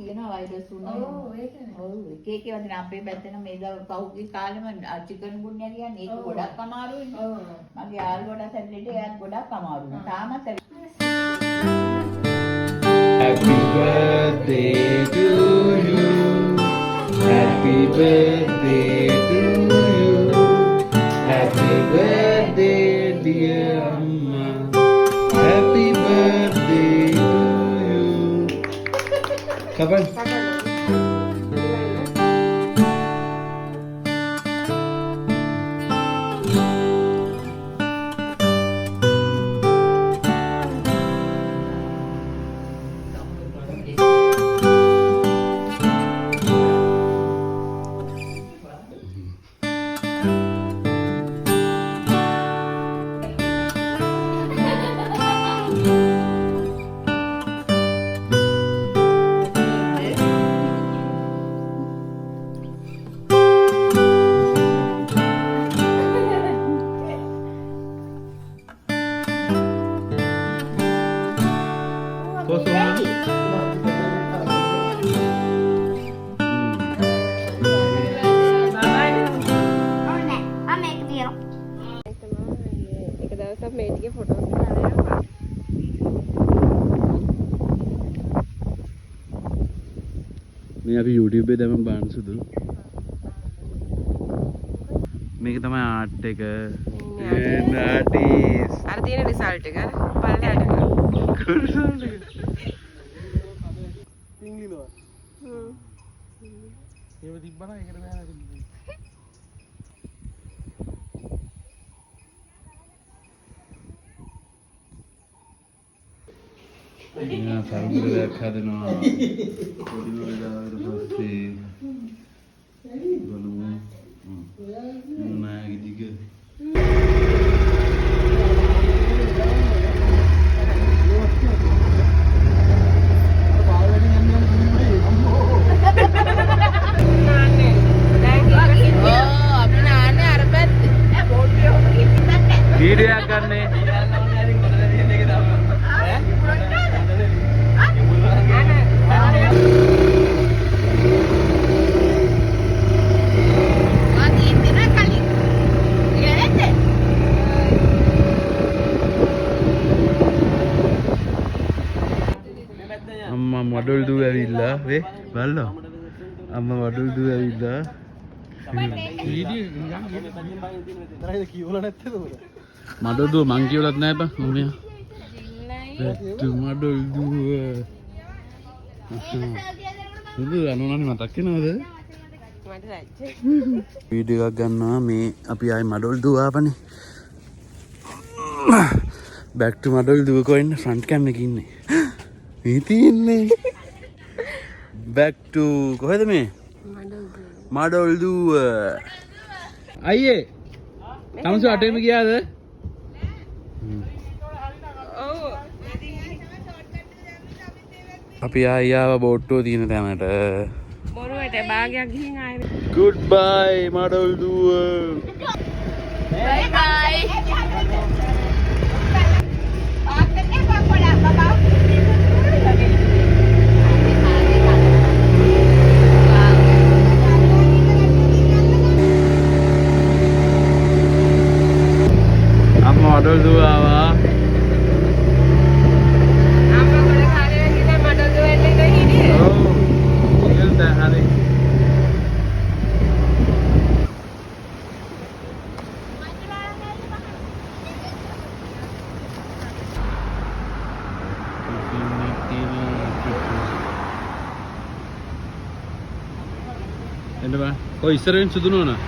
තියෙනවා වෛරස් උනා. ඔව් ඒකනේ. ඔව් එක වදින අපේ පැත්තේ මේ පහුගිය කාලෙම චිකන් ගුන්යා කියන්නේ ඒක ගොඩක් අමාරුයි. ඔව්. මගේ යාළුවාට සැදෙලට එයාත් ගොඩක් අමාරුයි. තාමත් Happy birthday to you. Happy birthday to you. Happy birthday dear Amma. Happy birthday to you. Kapan? මේ අපි YouTube එකේ දැම්ම බලන්න සුදු. මේක තමයි ආර්ට් එක. ආටිස්. අර තියෙන රිසල්ට් එක පල්ලෙහාට කරා. රිසල්ට් එක. ඉංග්‍රීසිනවා. ඒව තිබ්බනම් ඒකට බෑ නේද? යා පරම්පරාවක් හදනවා. පොඩි වෙලාවට පස්සේ බලමු. නෑ දිග. වීඩියෝ එකක් ගන්නනේ. අම්මා මඩොල් දුව ඇවිල්ලා වේ බලන්න අම්මා මඩොල් දුව ඇවිල්ලා මඩොල් දුව මං කියවලත් නෑ බං මොනියා තු මඩොල් දුව සුදු අනෝනනේ මතක් වෙනවද වීඩියෝ එකක් ගන්නවා මේ අපි ආයේ මඩොල් දුව ආපනේ back to මඩොල් දුව කොයින් ෆ්‍රන්ට් කැම් එකේ ඉන්නේ මේ තියන්නේ back to කොහෙද මේ මඩොල් දුව අයියේ තමසු අටේම ගියාද ඔව් අපි ආව බෝට්ටුව තියෙන තැනට බොරුවට භාගයක් ගිහින් ආයේ good bye මඩොල් දුව bye bye මඩොල් දුව ආවා අම්මා ගොඩ කාලේ ගිහින් මඩොල් දුව එන්න ඉඳ හිටියේ ඔව් ඉල්ද හරි එන්න බා කොයි ඉස්සරෙන් සුදු නෝනා